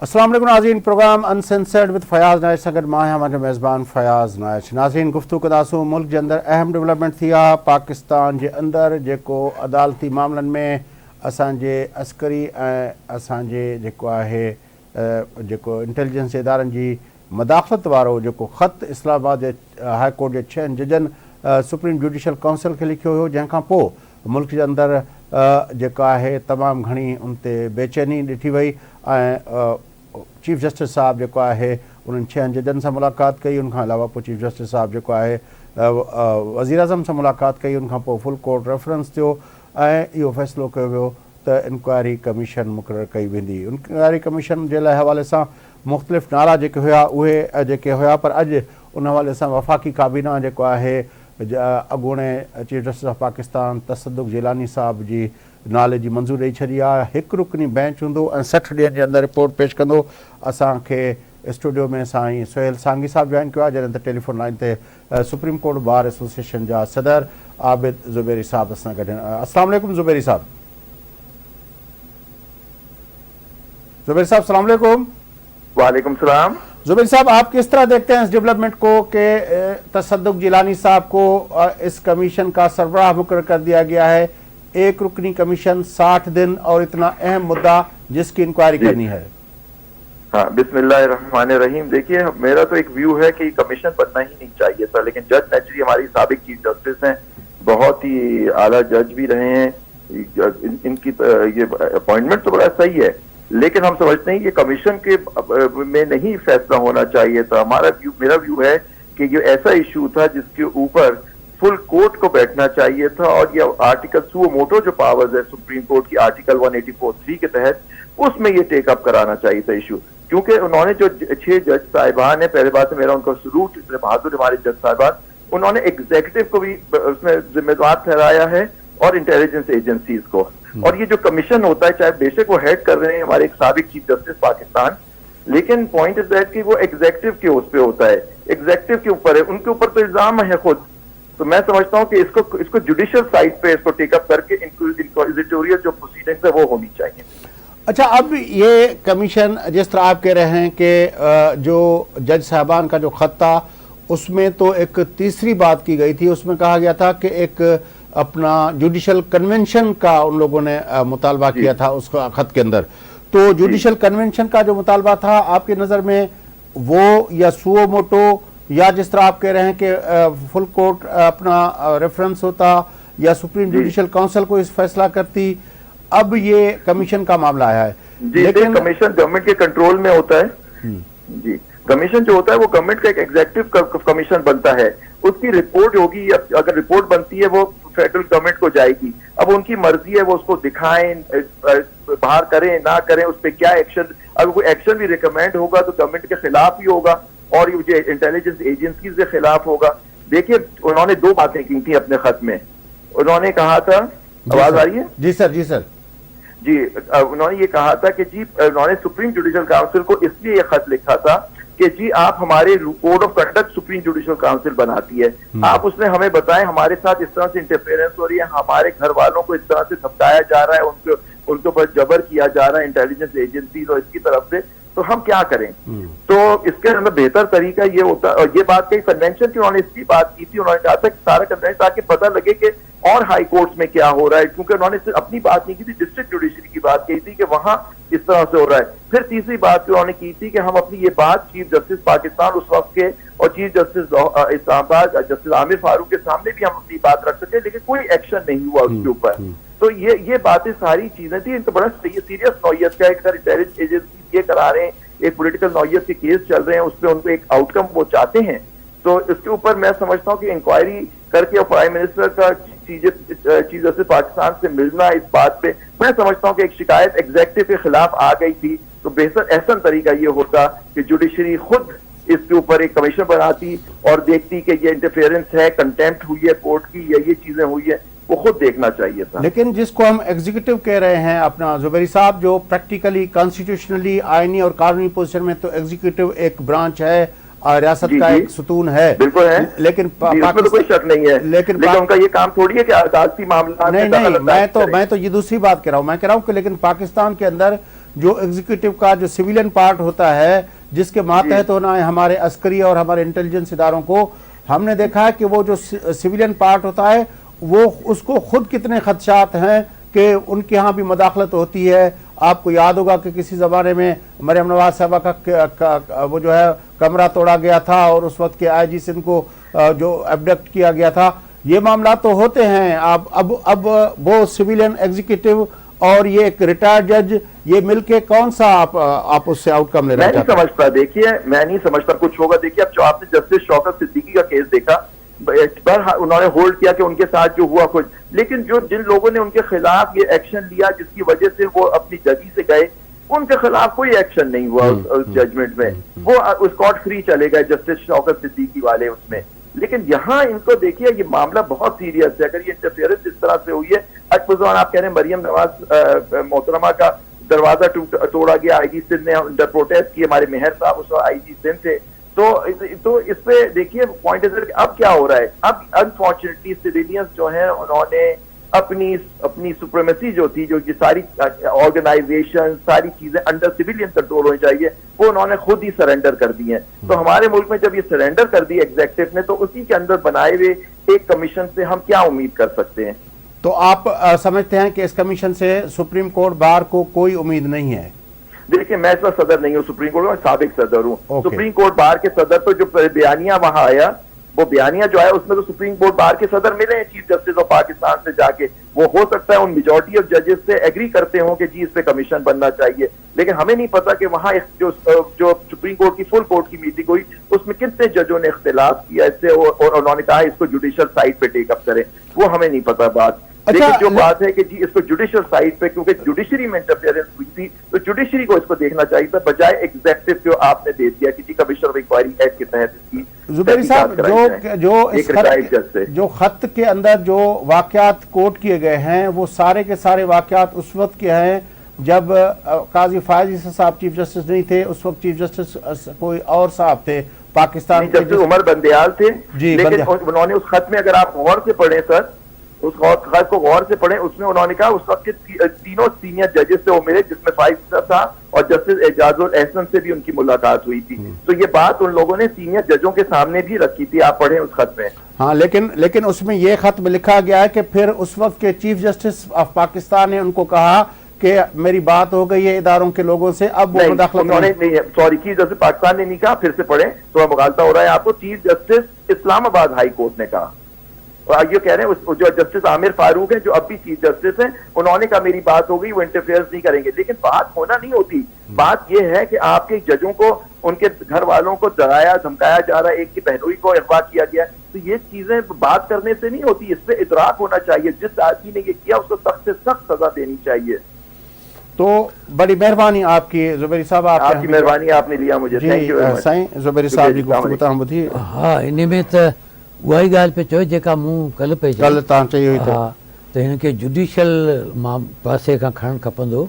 अस्सलाम वालेकुम नाज़रीन, प्रोग्राम अनसेंसर्ड विद फयाज़ नाइच सगड मां है हमारे मेज़बान फयाज़ नाइच। नाज़रीन, गुफ्तगू कंदासूं मुल्क जे अंदर अहम डेवलपमेंट थी आहे। पाकिस्तान जे अंदर जेको अदालती मामलनि में असांजे अस्करी ऐं असांजे जेको आहे जेको इंटेलिजेंस इदारनि जी मदाख़लत वारो जेको ख़त इस्लामाबाद जे हाई कोर्ट जे 6 जजनि सुप्रीम जुडिशल काउंसिल खे लिखियो हुयो, जंहिंखां पोइ मुल्क जे अंदरि जेका आहे तमामु घणी उन ते बेचैनी ॾिठी वई ऐं चीफ जस्टिस साहब जेको आहे उन्हनि 6 जजनि सां मुलाक़ात कई। उनखां अलावा पोइ चीफ जस्टिस साहब जेको आहे वज़ीर आज़म सां मुलाक़ात कई। उनखां पोइ फुल कोर्ट रेफरेंस थियो ऐं इहो फ़ैसिलो कयो वियो त इंक्वायरी कमीशन मुक़ररु कई वेंदी। इंक्वायरी कमीशन जे लाइ हवाले सां मुख़्तलिफ़ नारा जेके हुआ उहे जेके हुआ, पर अॼु उन हवाले सां वफ़ाक़ी काबीना जेको आहे अॻूणे chief justice of Pakistan Tassaduq Jilani sahab ji नाले जी मंज़ूर ॾेई छॾी आहे। हिकु रुकनी बेंच हूंदो ऐं 60 ॾींहंनि जे अंदरि रिपोर्ट पेश कंदो। असांखे स्टूडियो में साईं सोहेल सांगी साहब जॉइन कयो आहे, जॾहिं त टेलीफोन लाइन ते सुप्रीम कोर्ट बार एसोसिएशन जा सदर आबिद ज़ुबैरी साहब असां गॾु आहिनि। अस्सलाम वालेकुम ज़ुबैरी साहब। ज़ुबैरी साहब अस्सलाम वालेकुम। वालेकुम सलाम। ज़ुबैर साहब, आप किस तरह देखते हैं इस डेवलपमेंट को कि तसद्दुक़ जिलानी साहब को इस कमीशन का सरबराह मुकर्रर कर दिया गया है? एक रुकनी कमीशन, 60 दिन और इतना अहम मुद्दा जिसकी इंक्वायरी करनी है। हाँ, बिस्मिल्लाहिर्रहमानिर्रहीम। देखिए, मेरा तो एक व्यू है कि कमीशन बनना ही नहीं चाहिए था, लेकिन जज नेचुरली हमारी साबिक चीफ जस्टिस हैं, बहुत ही आला जज भी रहे हैं। इनकी ये अपॉइंटमेंट तो बड़ा सही है, लेकिन हम समझते हैं ये कमीशन के में नहीं फैसला होना चाहिए था। मेरा व्यू है कि ये ऐसा इशू था जिसके ऊपर फुल कोर्ट को बैठना चाहिए था, और ये आर्टिकल सुओ मोटो जो पावर्स है सुप्रीम कोर्ट की आर्टिकल 184(3) के तहत, उसमें ये टेकअप कराना चाहिए था इशू। क्योंकि उन्होंने जो 6 जज साहिबान है, पहले बात है मेरा उनका सलूट, इतने बहादुर हमारे जज साहिबान, उन्होंने एग्जीक्यूटिव को भी उसमें जिम्मेदार ठहराया है और इंटेलिजेंस एजेंसीज को। और ये जो कमीशन होता है, चाहे बेशक वो हेड कर रहे हैं हमारे एक साबिक चीफ जस्टिस पाकिस्तान, लेकिन पॉइंट इज दैट कि वो एग्जीक्यूटिव के उस पे होता है, एग्जीक्यूटिव के ऊपर है, उनके ऊपर तो इल्जाम है खुद। तो मैं समझता हूँ कि इसको जुडिशियल साइड पे इसको टेकअप करके इंक्विजिटोरियल जो प्रोसीडिंग्स है वो होनी चाहिए। अच्छा, अब ये कमीशन जिस तरह आप कह रहे हैं कि जो जज साहबान का जो खत था उसमें तो एक तीसरी बात की गई थी, उसमें कहा गया था कि एक अपना जुडिशल कन्वेंशन का उन लोगों ने मुतालबा किया था उस खत के अंदर। तो जुडिशल कन्वेंशन का जो मुतालबा था आपकी नज़र में वो या सुओ मोटो, या जिस तरह आप कह रहे हैं कि फुल कोर्ट अपना रेफरेंस होता, या सुप्रीम जुडिशल काउंसिल को इस फैसला करती, अब ये कमीशन का मामला आया है। लेकिन कमीशन गवर्नमेंट के कंट्रोल में होता है जी। कमीशन जो होता है वो गवर्नमेंट का एक एग्जीक्यूटिव कमीशन बनता है, उसकी रिपोर्ट होगी, अगर रिपोर्ट बनती है वो फेडरल गवर्नमेंट को जाएगी। अब उनकी मर्जी है वो उसको दिखाएं, बाहर करें ना करें, उस पर क्या एक्शन, अगर कोई एक्शन भी रिकमेंड होगा तो गवर्नमेंट के खिलाफ ही होगा और ये इंटेलिजेंस एजेंसीज के खिलाफ होगा। देखिए, उन्होंने 2 बातें की थी अपने खत में। उन्होंने कहा था, आवाज आ रही है? जी सर, जी सर जी। उन्होंने ये कहा था कि जी, उन्होंने सुप्रीम जुडिशियल काउंसिल को इसलिए ये खत लिखा था कि जी आप हमारे code of conduct supreme judicial council बनाती है, आप उसमें हमें बताएं हमारे साथ इस तरह से इंटरफेरेंस हो रही है, हमारे घर वालों को इस तरह से धमकाया जा रहा है, उनके ऊपर जबर किया जा रहा है इंटेलिजेंस एजेंसीज और इसकी तरफ से, तो हम क्या करें। तो इसके अंदर बेहतर तरीका ये होता, और ये बात कही कन्वेंशन की उन्होंने इसकी बात की थी, उन्होंने कहा था कि सारा कन्वेंशन ताकि पता लगे कि और हाई कोर्ट्स में क्या हो रहा है, क्योंकि उन्होंने सिर्फ अपनी बात नहीं की थी, डिस्ट्रिक्ट जुडिशरी की बात की थी कि वहां इस तरह से हो रहा है। फिर तीसरी बात उन्होंने की थी कि हम अपनी ये बात चीफ जस्टिस पाकिस्तान उस वक्त के और chief justice Islamabad justice Aamir Farooq के सामने भी हम अपनी बात रख सके, लेकिन कोई एक्शन नहीं हुआ उसके ऊपर। तो ये बातें सारी चीजें थी, इनको बड़ा सीरियस नौयत का एक इंटेलिजेंस एजेंसी ये करा रहे हैं, एक पॉलिटिकल नौयत के केस चल रहे हैं, उस पर उनको एक आउटकम वो चाहते हैं। तो इसके ऊपर मैं समझता हूँ कि इंक्वायरी करके और प्राइम मिनिस्टर का चीफ जस्टिस पाकिस्तान से मिलना इस बात पे, मैं समझता हूँ कि एक शिकायत एग्जीक्यूटिव के खिलाफ आ गई थी, तो बेहतर ऐसा तरीका ये होता कि जुडिशरी खुद इसके ऊपर एक कमीशन बनाती और देखती कि ये इंटरफेरेंस है, कंटेम्प्ट हुई है कोर्ट की, या ये चीजें हुई है, वो खुद देखना चाहिए था। लेकिन जिसको हम एग्जीक्यूटिव कह रहे हैं अपना ज़ुबैरी साहब, जो प्रैक्टिकली कॉन्स्टिट्यूशनली आईनी और कानूनी पोजीशन में तो एग्जीक्यूटिव एक ब्रांच है, रियासत का एक सुतून है, बिल्कुल है, लेकिन इसमें तो कोई शक नहीं है, लेकिन उनका ये काम थोड़ी है कि अदालती मामला। नहीं, मैं तो ये दूसरी बात कह रहा हूँ। मैं कह रहा हूँ कि लेकिन पाकिस्तान के अंदर जो एग्जीक्यूटिव का जो सिविलियन पार्ट होता है, जिसके मातहत होना है हमारे अस्करी और हमारे इंटेलिजेंस इदारों को, हमने देखा है कि वो जो सिविलियन पार्ट होता है वो उसको खुद कितने खदशात हैं कि उनके यहाँ भी मदाखलत होती है। आपको याद होगा कि किसी ज़माने में मरियम नवाज साहबा का वो जो है कमरा तोड़ा गया था और उस वक्त के IG सिंध को जो एब्डक्ट किया गया था। ये मामला तो होते हैं। अब वो सिविलियन एग्जीक्यूटिव और ये एक रिटायर्ड जज, ये मिलके कौन सा आप उससे आउटकम ले रहे हैं? मैं नहीं समझता, देखिए मैं नहीं समझता कुछ होगा। देखिए अब जो आपने जस्टिस शौकत सिद्दीकी का केस देखा, पर उन्होंने होल्ड किया कि उनके साथ जो हुआ कुछ, लेकिन जो जिन लोगों ने उनके खिलाफ ये एक्शन लिया जिसकी वजह से वो अपनी जजी से गए, उनके खिलाफ कोई एक्शन नहीं हुआ उस जजमेंट में। वो स्कॉट फ्री चले गए जस्टिस शौकत सिद्दीकी वाले उसमें। लेकिन यहाँ इनको देखिए ये मामला बहुत सीरियस है। अगर ये इंटरफेरेंस इस तरह से हुई है, अकबुज़मान आप कह रहे हैं मरियम नवाज मोहतरमा का दरवाजा तोड़ा गया, IG सिंध ने अंडर प्रोटेस्ट किए, हमारे मेहर साहब उस IG सिंध थे। तो इस पे देखिए पॉइंट है अब क्या हो रहा है। अब अनफॉर्चुनेटली सिविलियंस जो है उन्होंने अपनी सुप्रीमेसी जो थी, जो ये सारी ऑर्गेनाइजेशन सारी चीजें अंडर सिविलियन कंट्रोल होनी चाहिए, वो उन्होंने खुद ही सरेंडर कर दी है। तो हमारे मुल्क में जब ये सरेंडर कर दी एग्जेक्टिव ने, तो उसी के अंदर बनाए हुए एक कमीशन से हम क्या उम्मीद कर सकते हैं? तो आप समझते हैं कि इस कमीशन से सुप्रीम कोर्ट बार को कोई उम्मीद नहीं है? देखिए मैं इस वक्त सदर नहीं हूँ सुप्रीम कोर्ट में, साबिक सदर हूँ। Okay. सुप्रीम कोर्ट बार के सदर तो जो बयानिया वहां आया, वो बयानिया जो आया उसमें तो सुप्रीम कोर्ट बार के सदर मिले हैं चीफ जस्टिस ऑफ पाकिस्तान से जाके। वो हो सकता है उन मेजॉरिटी ऑफ जजेस से एग्री करते हो कि जी इस पे कमीशन बनना चाहिए, लेकिन हमें नहीं पता कि वहां जो सुप्रीम कोर्ट की फुल कोर्ट की मीटिंग हुई उसमें कितने जजों ने इख्तिलाफ किया इससे और उन्होंने कहा इसको जुडिशियल साइड पे टेकअप करें, वो हमें नहीं पता बात। लेकिन जो बात है कि जी इसको जुडिशियल साइड पे, क्योंकि जुडिशरी में इंटरफेरेंस हुई थी, तो जुडिशरी को इसको देखना चाहिए था बजाय एग्जेक्टिव जो आपने दे दिया कि जी कमिश्नर ऑफ इंक्वायरी एक्ट के तहत इसकी। जुबैरी साहब, जो खत के अंदर जो वाकयात कोट किए गए हैं वो सारे के सारे वाकयात उस वक्त के हैं जब काजी फायज ईसा साहब चीफ जस्टिस नहीं थे, उस वक्त चीफ जस्टिस कोई और साहब थे पाकिस्तान के, जस्टिस उमर बंदयाल थे। लेकिन उन्होंने उस खत में, अगर आप गौर से पढ़ें सर, उस खत को गौर से पढ़ें, उसमें उन्होंने कहा उस वक्त के तीनों सीनियर जजेस से वो मिले, जिसमें फाइज था और जस्टिस एजाजुल एहसन से भी उनकी मुलाकात हुई थी। तो ये बात उन लोगों ने सीनियर जजों के सामने भी रखी थी, आप पढ़ें उस खत में। हाँ, लेकिन उसमें यह खत में लिखा गया है कि फिर उस वक्त के चीफ जस्टिस ऑफ पाकिस्तान ने उनको कहा कि मेरी बात हो गई है इदारों के लोगों से, अब वो मुदाखलत नहीं, सॉरी, चीफ जस्टिस पाकिस्तान ने नहीं कहा, फिर से पढ़ें तो मुगालता हो रहा है आपको। Chief justice Islamabad high court ने कहा, और ये कह रहे हैं जो जस्टिस आमिर फारूक हैं जो अब भी चीफ जस्टिस हैं, उन्होंने कहा मेरी बात हो गई, वो इंटरफेयर नहीं करेंगे। लेकिन बात होना नहीं होती, बात यह है कि आपके जजों को, उनके घर वालों को डराया धमकाया जा रहा है, एक की बहनोई को अगवा किया गया, तो ये चीजें बात करने से नहीं होती, इस पे इतराक होना चाहिए। जिस आदमी ने ये किया उसको सख्त से सख्त सजा देनी चाहिए। तो बड़ी मेहरबानी आपकी जुबैरी साहब, आपकी मेहरबानी, आपने लिया मुझे, थैंक यू वेरी मच। साईं जुबैरी साहब जी गुफ्तगू ॿुधी। हाँ, इन में त उहा ई ॻाल्हि पे चयो जेका मूं कल्ह पे कल्ह तव्हां चई हुई। हा, त हिनखे जुडिशियल पासे खां खणणु खपंदो।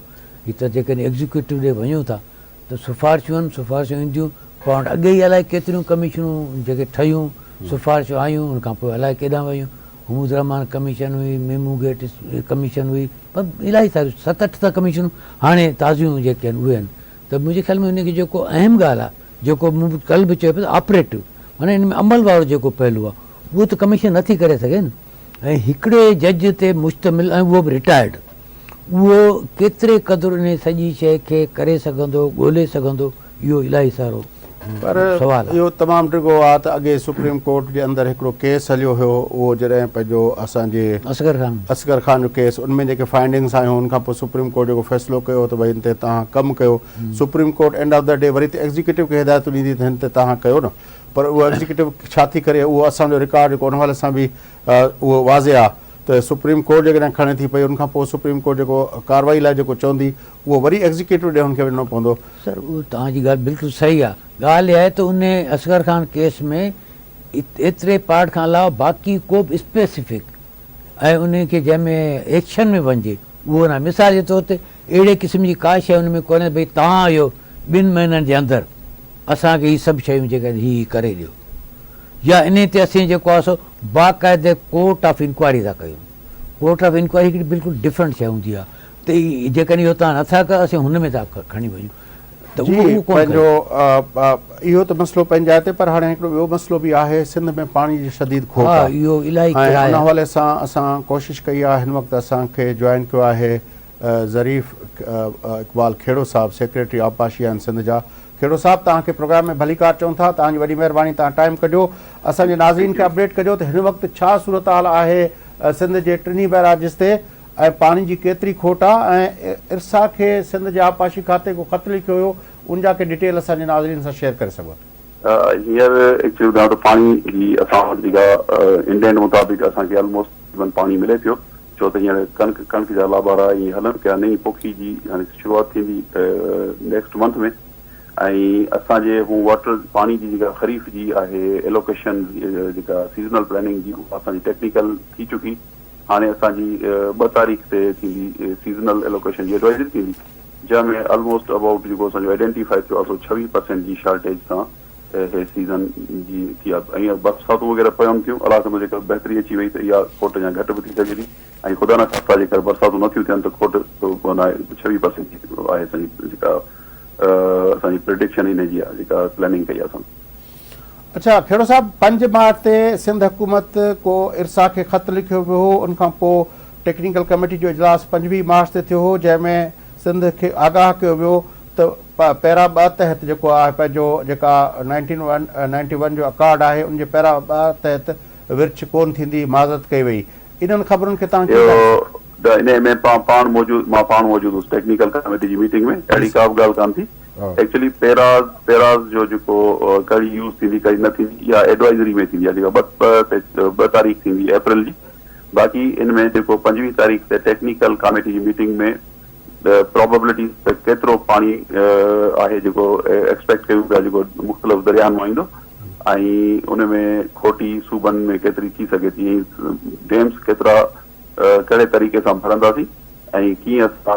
ही त जेकॾहिं एग्ज़ीक्यूटिव ॾे वञूं था त सिफ़ारिशूं आहिनि, सिफ़ारिशूं ईंदियूं, पाण अॻे ई अलाए केतिरियूं कमीशनूं जेके ठहियूं, सिफ़ारिशूं आयूं, उन खां पोइ अलाए केॾां वयूं। हुमूद रहमान कमीशन हुई, मेमू गेट कमीशन हुई, पर इलाही सारियूं 7-8 त कमीशनूं हाणे ताज़ियूं जेके आहिनि उहे आहिनि। त मुंहिंजे ख़्याल में हिनखे जेको अहम ॻाल्हि आहे, जेको मूं कल्ह बि चयो पियो, ऑपरेटिव माना हिन में अमल वारो जेको पहलू आहे उहो त कमीशन नथी करे सघे न। ऐं हिकिड़े जज ते मुश्तमिल, ऐं उहो बि रिटायर्ड, उहो केतिरे क़दुरु इन सॼी शइ खे करे सघंदो, ॻोल्हे सघंदो, इहो इलाही सारो पर इहो तमामु डिघो आहे त अॻे सुप्रीम कोर्ट जे अंदरि हिकिड़ो केस हलियो हुयो, उहो जॾहिं पंहिंजो असांजे असगर ख़ान जो केस, उनमें जेके फाइंडिंग्स आयूं उनखां पोइ सुप्रीम कोर्ट जेको फ़ैसिलो कयो त भई हिन ते तव्हां कमु कयो, supreme court end of the day वरी त एग्ज़ीक्यूटिव खे हिदायतूं ॾींदी त हिन ते तव्हां कयो न, पर उहो एग्ज़ीक्यूटिव छा थी करे, उहो असांजो रिकॉर्ड जेको उन हवाले सां बि उहो वाज़े आहे त सुप्रीम कोर्ट जेकॾहिं खणे थी पई, उनखां पोइ सुप्रीम कोर्ट जेको कार्रवाई लाइ जेको चवंदी उहो वरी एग्ज़ीक्यूटिव ॾे हुनखे वञिणो पवंदो। सर उहो तव्हांजी ॻाल्हि बिल्कुलु सही आहे। ॻाल्हि आहे त उन असगर ख़ान केस में एतिरे पार्ट खां अलावा बाक़ी को बि स्पेसिफिक ऐं उनखे जंहिंमें एक्शन में वञिजे उहो न। मिसाल जे तौर ते अहिड़े क़िस्म जी का शइ हुन में कोन्हे भई तव्हां इहो 2 महीननि जे अंदरि असांखे हीअ सभु शयूं जेके हीअ करे ॾियो, या इन ते असीं जेको आहे सो बाक़ाइदे कोर्ट ऑफ इंक्वायरी था कयूं। कोर्ट ऑफ इंक्वायरी हिकिड़ी बिल्कुलु डिफरेंट शइ हूंदी आहे। त जेकॾहिं इहो तव्हां नथा कयो असीं हुन में था खणी वञूं त जी उहो कोन पंहिंजो इहो त मसइलो पंहिंजी जाइ ते, पर हाणे हिकिड़ो ॿियो मसइलो बि आहे, सिंध में पाणी जी शदीद खोट हा आहे इहो इलाही ऐं किराया उन हवाले सां असां कोशिशि कई आहे। हिन वक़्तु असांखे जॉइन कयो आहे ज़रीफ़ इक़बाल खेड़ो साहिबु, सेक्रेटरी आबपाशी आहिनि सिंध जा। खेड़ो साहिबु, तव्हांखे प्रोग्राम में भलीकार चऊं था, तव्हांजी वॾी महिरबानी, तव्हां टाइम कढियो, असांजे नाज़रीन खे अपडेट कजो त हिन वक़्तु छा सूरत हाल आहे सिंध जे टिनी बैराजिस ते ऐं पाणी जी केतिरी खोट आहे, ऐं इरसा खे सिंध जे आबपाशी खाते को ख़त लिखियो हुयो, उनजा के डिटेल असांजे नाज़रीन सां शेयर करे सघो। हींअर एक्चुअली ॾाढो पाणी जी असां वटि जेका इंडियन मुताबिक़ असांखे ऑलमोस्ट पाणी मिले पियो, छो त हींअर कणिक जा लाबारा ईअं हलनि पिया। नई पोखी जी हाणे शुरूआति थींदी नेक्स्ट मंथ में, ऐं असांजे हू वाटर पाणी जी जेका ख़रीफ़ जी आहे एलोकेशन जेका सीज़नल प्लानिंग जी, उहा असांजी टेक्निकल थी चुकी। हाणे असांजी 2 तारीख़ ते थींदी सीज़नल एलोकेशन जी एडवाइज़री थींदी, जंहिंमें ऑलमोस्ट अबाउट जेको असांजो आइडेंटिफाई थियो आहे 26% जी शॉर्टेज सां हे सीज़न जी थी आहे। ऐं बरसातूं वग़ैरह पवनि थियूं, अलाह कंदो जेकर बहितरी अची वई त इहा खोट या घटि बि थी सघे थी, ऐं ख़ुदा न ख़ास्ता जेकर बरसातूं नथियूं थियनि त खोट कोन आहे। 26% जी आहे असांजी जेका असांजी प्रिडिक्शन इन जी आहे जेका प्लानिंग कई आहे असां। अच्छा खेड़ो साहिबु, 5 मार्च ते सिंध हुकूमत को इरसा खे ख़त लिखियो वियो हो, उनखां पोइ टेक्निकल कमेटी जो इजलास 25 मार्च ते थियो हो, जंहिंमें सिंध खे आगाह कयो वियो त पहिरां 2 तहत जेको आहे पंहिंजो जेका 91 जो अकार्ड आहे, उनजे पहिरां 2 तहत विर्छ कोन थींदी, माज़रत कई वई। इन्हनि ख़बरुनि खे तव्हां इन में पाण मौजूदु हुउसि टेक्निकल कमेटी जी मीटिंग में, अहिड़ी का बि ॻाल्हि कान थी। एक्चुअली पेराज़ जो जेको कड़ी यूज़ थींदी कड़ी न थींदी, इहा एडवाइज़री में थींदी आहे जेका 2 तारीख़ थींदी अप्रैल जी। बाक़ी इन में जेको 25 तारीख़ ते टेक्निकल कमेटी जी मीटिंग में प्रोबेबिलिटी त केतिरो पाणी आहे जेको एक्सपेक्ट कयूं पिया जेको मुख़्तलिफ़ दरियाहनि मां ईंदो, ऐं उन में खोटी सूबनि में केतिरी थी सघे थी, डैम्स केतिरा कहिड़े तरीक़े सां भरंदासीं, ऐं कीअं असां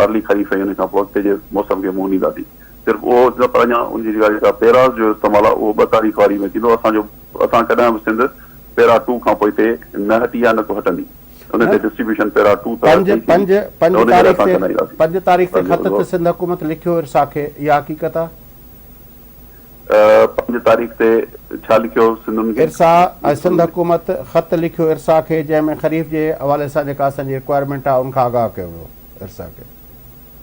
अर्ली ख़रीफ़ ऐं उन खां पोइ अॻिते जे मौसम खे मुंहुं ॾींदासीं। सिर्फ़ु उहो न, पर अञा उनजी जेका पेराज़ जो इस्तेमालु आहे उहो 2 तारीख़ वारी में थींदो। असां कॾहिं बि सिंध पेरा 2 खां पोइ हिते न हटी या न को हटंदी, उन ते डिस्ट्रीब्यूशन पेरा 2 5 तारीख़ ते ख़त ते सिंध हुकूमत लिखियो इरसा खे, इहा हक़ीक़त आहे? 5 तारीख़ ते छा लिखियो इरसा सिंध हुकूमत ख़त लिखियो इरसा खे, जंहिंमें ख़रीफ़ जे हवाले सां जेका असांजी रिक्वायरमेंट आहे उनखां आगाह कयो वियो इरसा खे।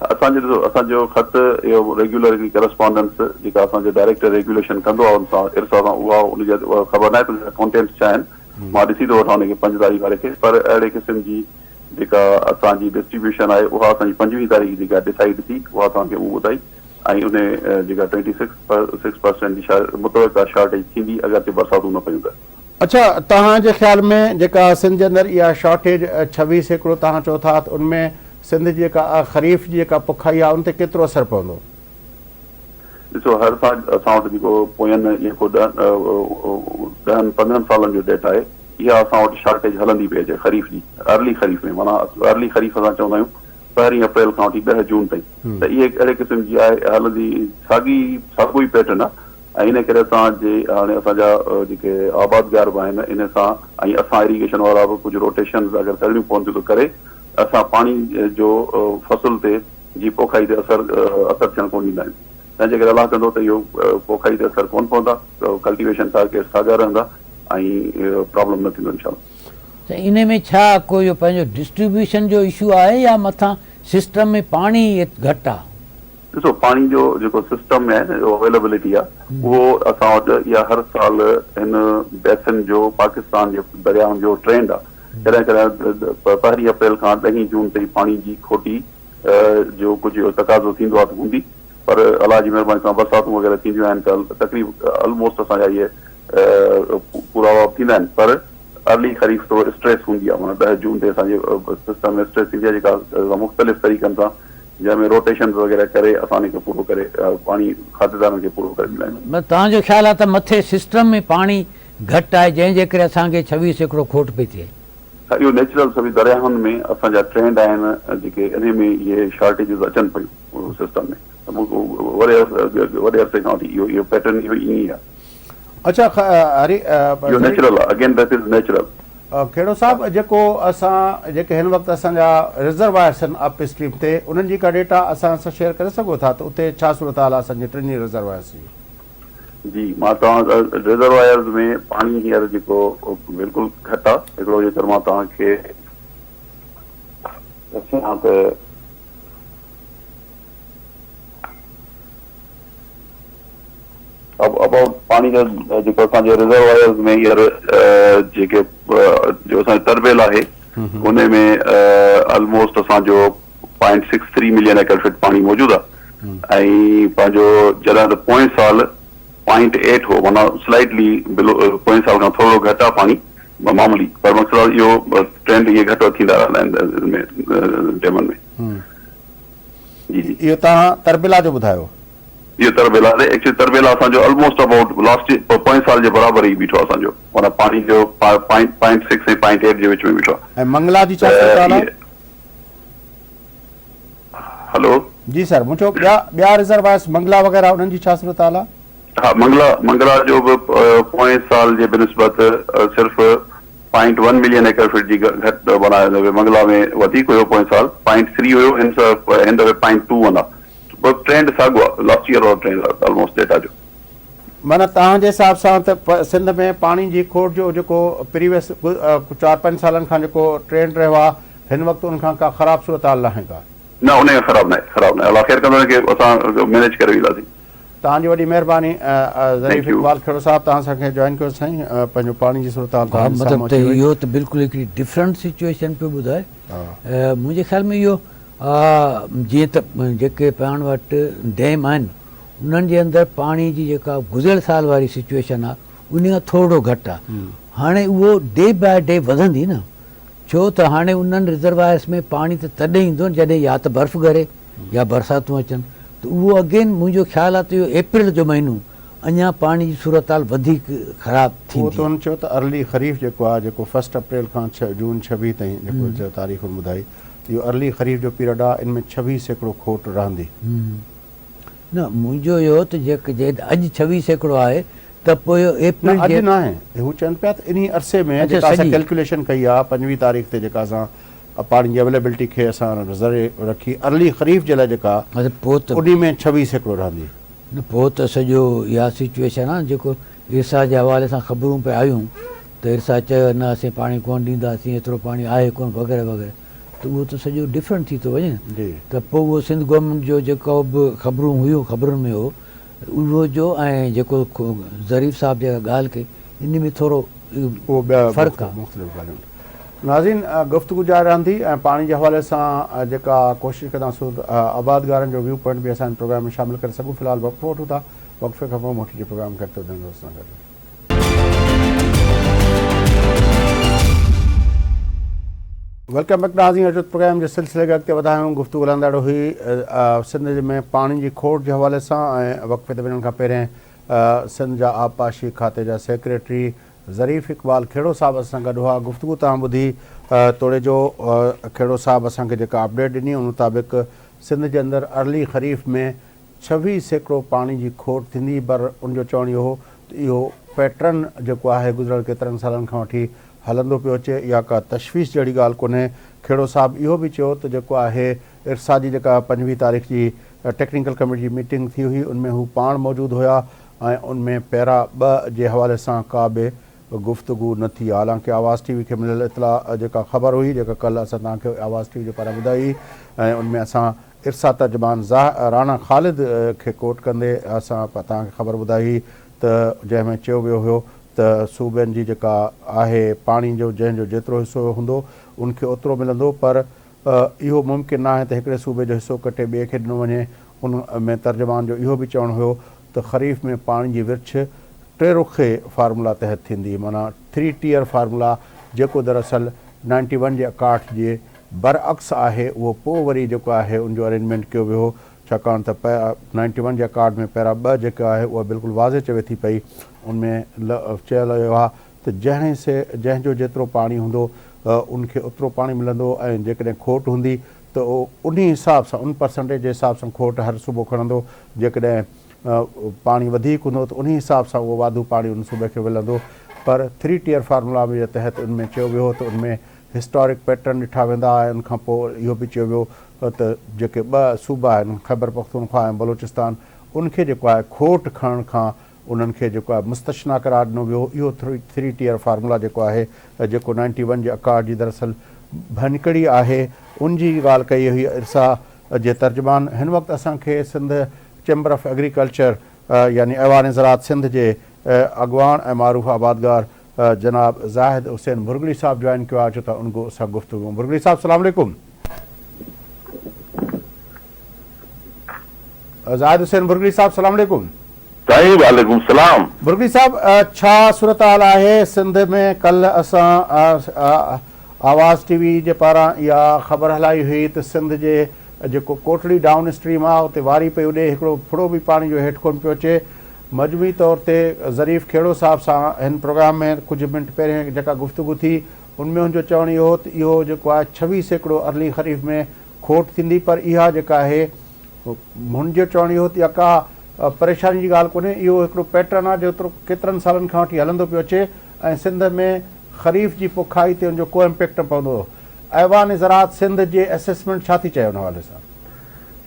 असांजो ख़त इहो रेगुलर करस्पॉन्डेंस जेका असांजो डायरेक्टर रेगुलेशन कंदो आहे उन सां इरसा सां, उहा उनजा ख़बर न आहे त कॉन्टेंट्स छा आहिनि, मां ॾिसी थो वठां उनखे 5 तारीख़ वारे खे। पर अहिड़े क़िस्म जी जेका असांजी डिस्ट्रीब्यूशन आहे उहा असांजी 25 तारीख़ जेका डिसाइड थी उहा असांखे उहा ॿुधाई, ऐं उन जेका 26% जी मुतवक़ा शॉर्टेज थींदी अगरि बरसातूं न पयूं त। अच्छा, तव्हांजे ख़्याल में जेका सिंध जे अंदरि इहा शॉर्टेज 26% तव्हां चओ था, त उनमें सिंध जी जेका ख़रीफ़ जी जेका पुखाई आहे उन ते केतिरो असरु पवंदो? ॾिसो, हर साल असां वटि जेको पोयनि जेको 10-15 सालनि जो डेटा आहे, इहा असां वटि शॉर्टेज हलंदी पई अचे ख़रीफ़ जी, अर्ली ख़रीफ़ में, माना अर्ली ख़रीफ़ असां चवंदा आहियूं 1 अप्रैल खां वठी 10 जून ताईं, त इहे अहिड़े क़िस्म जी आहे हलंदी साॻियो ई पैटर्न आहे। ऐं इन करे असांजे हाणे असांजा जेके आबादगार बि आहिनि इन सां, ऐं असां इरीगेशन वारा बि कुझु रोटेशन अगरि करणियूं पवंदियूं त करे असां पाणी जो फसल ते जी पोखाई ते असरु थियणु कोन ॾींदा आहियूं। तंहिंजे करे अलाह कंदो त इहो पोखाई ते असरु कोन पवंदा, कल्टिवेशन टारगेट साॻिया रहंदा ऐं प्रॉब्लम न थींदो इंशाअल्लाह। त इन में छा को इहो पंहिंजो डिस्ट्रीब्यूशन जो इशू आहे या मथां सिस्टम में पाणी घटि आहे? ॾिसो, पाणी जो जेको सिस्टम में आहे न अवेलेबिलिटी आहे उहो असां वटि इहा हर साल हिन बेसन जो पाकिस्तान जे दरियाउनि जो ट्रेंड आहे। कॾहिं कॾहिं 1 अप्रैल खां 10 जून ताईं पाणी जी खोटी जो कुझु तक़ाज़ो थींदो आहे त हूंदी, पर अलाह जी महिरबानी सां बरसातूं वग़ैरह थींदियूं आहिनि त तकलीफ़ ऑलमोस्ट असांजा इहे पूरा थींदा आहिनि। पर अर्ली ख़रीफ़ थोरो स्ट्रेस हूंदी आहे, माना 10 जून ते असांजे सिस्टम में स्ट्रेस थींदी आहे जेका मुख़्तलिफ़ तरीक़नि सां, जंहिंमें रोटेशन वग़ैरह करे असां उनखे पूरो करे पाणी खातेदारनि खे पूरो करे ॾींदा आहियूं। तव्हांजो ख़्यालु आहे त मथे सिस्टम में पाणी घटि आहे जंहिंजे करे असांखे 26% खोट पई थिए? इहो नेचुरल सभई दरियाहनि में असांजा ट्रेंड आहिनि जेके इन में इहे शॉर्टेजिस अचनि पियूं सिस्टम में, वॾे अरसे खां वठी इहो पैटर्न इहो ईअं ई आहे। अच्छा, इहो नेचुरल आहे, अगेन दैट इज़ नेचुरल। खेड़ो साहब जेको असां जेके हिन वक़्तु असांजा रिज़र्वायर्स आहिनि अप स्ट्रीम ते उन्हनि जी का डेटा असां सां शेयर करे सघो था त उते छा सूरत हाल आहे असांजे टिनी रिज़र्वायर्स जी? जी मां तव्हां रिज़र्वायर्स में पाणी हींअर जेको बिल्कुलु घटि आहे हिकिड़ो जेकर मां तव्हांखे ॾिसां त अबाउट पाणी जा जेको असांजे रिज़र्वायर्स में हींअर जेके जो असांजो तरबेल आहे उन में ऑलमोस्ट असांजो 0.63 मिलियन एकड़ फीट पाणी मौजूदु आहे ऐं पंहिंजो जॾहिं त पोएं साल 0.8 हो माना स्लाइटली बिलो पोएं साल खां थोरो घटि आहे पाणी मामूली पर मक़सदु इहो ट्रेंड इहे घटि थींदा रहंदा आहिनि इनमें डेमनि में। जी जी इहो तव्हां तरबेला जो ॿुधायो? इहो तरबेला एक्चुअली तरबेला असांजो ऑलमोस्ट अबाउट लास्ट पोएं साल जे बराबरि ई बीठो आहे असांजो माना पाणी जो 0.6 ऐं 0.8 जे विच में बीठो आहे। ऐं मंगला जी छा सूरत हाल आहे? हेलो जी सर मुंहिंजो ॿिया रिज़र्वायर्स मंगला वग़ैरह उन्हनि जी छा सूरत हाल आहे? हा मंगला जो बि पोएं साल जे बिनिस्बत सिर्फ़ु 0.1 मिलियन एकड़ फीट जी घटि माना मंगला में वधीक हुयो पोएं साल 0.3 हुयो हिन दफ़े 0.21 आहे ट्रेंड साॻियो आहे लास्ट ईयर वारो ट्रेंड आहे ऑलमोस्ट डेटा जो। माना तव्हांजे हिसाब सां त सिंध में पाणी जी खोट जो जेको प्रीवियस 4-5 सालनि खां जेको ट्रेंड रहियो आहे हिन वक़्तु उनखां का ख़राबु सूरत हाल न आहे का? न उन खां ख़राबु न आहे अलाह ख़ैर कंदो की असां मैनेज करे वेंदासीं। तव्हांजी वॾी महिरबानी ज़रीफ़ इक़बाल खेड़ो साहब तव्हां असांखे जॉइन कयो साईं पंहिंजो पाणी जी सूरत हाल मतिलबु त इहो त बिल्कुलु हिकिड़ी डिफरेंट सिचुएशन पियो ॿुधाए। मुंहिंजे ख़्याल में इहो जीअं त जेके पाण वटि डैम आहिनि उन्हनि जे अंदरि पाणी जी जेका गुज़िरियल साल वारी सिचुएशन आहे उन खां थोरो घटि आहे। हाणे उहो डे बाय डे वधंदी न छो त हाणे उन्हनि रिज़र्वायर्स में पाणी त तॾहिं ईंदो जॾहिं या त बर्फ़ ॻरे या बरसातूं अचनि त उहो अगेन मुंहिंजो ख़्यालु आहे त इहो अप्रैल जो महीनो अञा पाणी जी सूरत हाल वधीक ख़राबु थींदी। त हुन चयो त अर्ली ख़रीफ़ जेको आहे जेको 1 अप्रैल खां जून 26 ताईं जेको तारीख़ ॿुधाई इहो अर्ली ख़रीफ़ जो पीरियड आहे इन में 26% खोट रहंदी। न मुंहिंजो इहो त जेके अॼु 26% आहे त पोइ अप्रैल अॼु न आहे हू चवनि पिया त इन अरसे में जेका असां कैलकुलेशन कई आहे 5वीं तारीख़ ते जेका असां पाणी जी अवेलेबिलिटी खे असां नज़र रखी अर्ली ख़रीफ़ जे लाइ जेका पोइ त उन में 26% रहंदी। न पोइ त सॼो इहा सिचुएशन आहे जेको इर्सा जे हवाले सां ख़बरूं पिया आयूं त इर्सा चयो न असीं पाणी कोन ॾींदासीं एतिरो पाणी आहे कोन वग़ैरह वग़ैरह त उहो त सॼो डिफरेंट थी थो वञे त पोइ उहो सिंध गवर्नमेंट जो जेको बि ख़बरूं हुयूं ख़बरुनि में हो उहो जो ऐं जेको ज़रीफ़ साहब जेका ॻाल्हि कई इन में थोरो फ़र्क़ु आहे। नाज़रीन गुफ़्तगू जारी रहंदी ऐं पाणी जे हवाले सां जेका कोशिशि कंदासीं आबादगारनि जो व्यू पॉइंट बि असां प्रोग्राम में शामिलु करे सघूं। फ़िलहालु वक़्फ़ो वठूं था वक़्फ़े खां पोइ मोटी प्रोग्राम खे अॻिते वधंदो असां गॾु। वेलकम बैक नाज़रीन अॼु प्रोग्राम जे सिलसिले खे अॻिते वधायूं गुफ़्तगू हलंदड़ हुई सिंध में पाणी जी खोट जे हवाले सां ऐं वक़्फ़े ते वञण खां पहिरियों सिंध जा आबपाशी खाते जा सेक्रेटरी ज़रीफ़ इक़बाल खेड़ो साहब असां गॾु हुआ। गुफ़्तगू तव्हां ॿुधी तोड़े जो खेड़ो साहब असांखे जेका अपडेट ॾिनी उन मुताबिक़ सिंध जे अंदरि अर्ली ख़रीफ़ में 26% पाणी जी खोट थींदी पर उनजो चवणु इहो हो त इहो पैटर्न जेको आहे गुज़िरियल केतिरनि सालनि खां वठी हलंदो पियो अचे इहा का तशवीश जहिड़ी ॻाल्हि कोन्हे। खेड़ो साहब इहो बि चयो त जेको आहे इर्सा जी जेका 5वीं तारीख़ जी टेक्निकल कमेटी जी मीटिंग थी हुई उनमें हू पाण मौजूदु हुआ ऐं उनमें पैरा 2 जे हवाले सां का बि गुफ़्तगू न थी। हालांकि आवाज़ टीवी खे मिलियल इतला जेका ख़बर हुई जेका कल्ह असां तव्हांखे आवाज़ टीवी जे पारां ॿुधाई ऐं उनमें असां इर्सा तर्जुमान राणा ख़ालिद खे कोट कंदे असां तव्हांखे ख़बर ॿुधाई त जंहिंमें चयो वियो हुयो त सूबनि जी जेका आहे पाणी जो जंहिंजो जेतिरो हिसो हूंदो उनखे ओतिरो मिलंदो पर इहो मुमकिन न आहे त हिकिड़े सूबे जो हिसो कटे ॿिए खे ॾिनो वञे। उन में तर्जुमान जो इहो बि चवणु हुयो त ख़रीफ़ में पाणी जी विर्छ 3 रुखे फार्मूला तहत थींदी माना 3 टियर फार्मूला जेको दरअसल 91 जे अकाठ जे बरअक्स आहे उहो पोइ वरी जेको आहे उनजो अरेंजमेंट कयो वियो छाकाणि त 91 जे अकाठ में पैरा 2 जेका आहे उहा बिल्कुलु वाज़े चवे थी पई उनमें चयल वियो आहे त जंहिंजो जेतिरो पाणी हूंदो उनखे ओतिरो पाणी मिलंदो ऐं जेकॾहिं खोट हूंदी त उन हिसाब सां उन परसेंटेज जे हिसाब सां खोट हर सूबो खणंदो जेकॾहिं पाणी वधीक हूंदो त उन हिसाब सां उहो वाधू पाणी उन सूबे खे मिलंदो पर 3 टियर फार्मूला जे तहत उनमें चयो वियो त उनमें हिस्टोरिक पैटर्न ॾिठा वेंदा ऐं उनखां पोइ इहो बि चयो वियो त जेके 2 सूबा आहिनि खैबर पख्तूनख्वा ऐं बलोचिस्तान उनखे जेको आहे खोट खणण खां उन्हनि खे जेको आहे मुस्तशना करार ॾिनो वियो। इहो 3 टियर फार्मूला जेको आहे जेको 91 जे अकार्ड जी दरअसल भञकड़ी आहे उनजी ॻाल्हि कई हुई। इरसा जे तर्जुमान हिन वक़्तु असांखे सिंध चैम्बर ऑफ एग्रीकल्चर यानी ऐवान ज़राअत सिंध जे अॻवान ऐं मारूफ़ आबादगार जनाब ज़ाहिद हुसैन बुरगली साहब जॉइन किया है। तो उनको सां गुफ्तगू। बुरगली साहब सलाम अलैकुम। ज़ाहिद हुसैन बुरगली साहब सलाम अलैकुम। वालेकुम सलाम। बुरगली साहब छा सूरत हाल है सिंध में? कल असां आवाज़ टीवी जे पारां इहा ख़बर हलाई हुई तो सिंध जे जेको कोटड़ी डाउन स्ट्रीम आहे उते वारी पई उॾे हिकिड़ो फुड़ो बि पाणी जो हेठि कोन पियो अचे। मजमूई तौर ते ज़रीफ़ खेड़ो साहब सां हिन प्रोग्राम में कुछ मिंट पहिरियों जेका गुफ्तगू थी उनमें हुनजो चवणु इहो त इहो जेको आहे 26 एकड़ो अरली ख़रीफ़ में खोट थींदी, पर इहा जेका आहे हुनजो चवणु इहो त इहा का परेशानी जी ॻाल्हि कोन्हे। इहो हिकिड़ो पैटर्न आहे जेतिरो केतिरनि सालनि खां वठी हलंदो पियो अचे ऐं सिंध में ख़रीफ़ जी पोखाई ते हुनजो को इम्पेक्ट न पवंदो। ऐवान ज़राअत सिंध जे असेसमेंट छा थी चए हुन हवाले सां?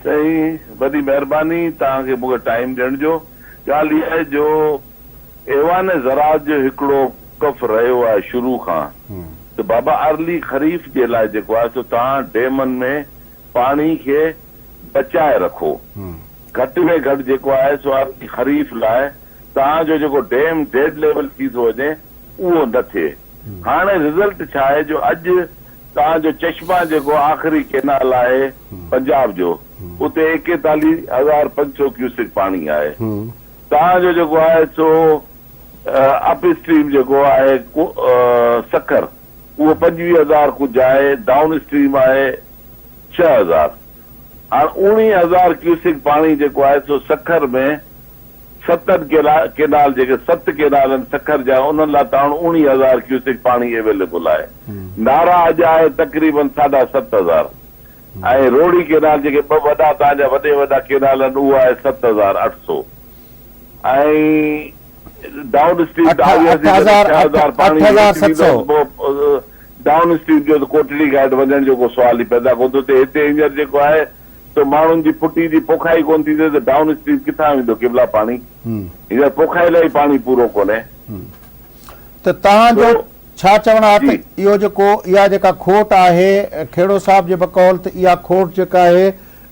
सही, वॾी महिरबानी तव्हांखे मूंखे टाइम ॾियण जो। ॻाल्हि इहा आहे जो ऐवान ज़राअत जो हिकिड़ो कफ़ रहियो आहे शुरू खां त बाबा अरली ख़रीफ़ जे लाइ जेको आहे सो तव्हां डेमनि में पाणी खे बचाए रखो। घटि में घटि जेको आहे सो अरली ख़रीफ़ लाइ तव्हांजो जेको डेम डेड लेवल थी थो वञे उहो न थिए। हाणे रिज़ल्ट छा आहे जो अॼु तव्हांजो चश्मा जेको आख़िरी केनाल आहे पंजाब जो उते 41,500 क्यूसिक पाणी आहे। तव्हांजो जेको आहे सो अप स्ट्रीम जेको आहे सखर उहो 25,000 कुझु आहे, डाउन स्ट्रीम आहे 6,000। हाणे 19,000 क्यूसिक पाणी जेको आहे सो सखर में 7 केनाल जेके 7 केनाल आहिनि सखर जा उन्हनि लाइ तव्हां 19,000 क्यूसिक पाणी अवेलेबल आहे। नारा अॼु आहे तक़रीबन 7,500 ऐं रोड़ी केनाल जेके 2 वॾा तव्हांजा वॾा केनाल आहिनि उहो आहे 7,800 ऐं डाउन स्ट्रीम डाउन स्ट्रीम जो कोटड़ी घाट वञण जो को सुवाल ई पैदा कोन थो थिए। हिते हींअर जेको आहे तो माण्हुनि जी फुटी जी पोखाई कोन थी थिए त डाउन स्ट्रीम किथां वेंदो केवला पाणी? हींअर पोखाई लाइ पाणी पूरो कोन्हे। त तव्हांजो छा चवणु आहे त इहो जेको इहा जेका खोट आहे खेड़ो साहब जे बकौल त इहा खोट जेका आहे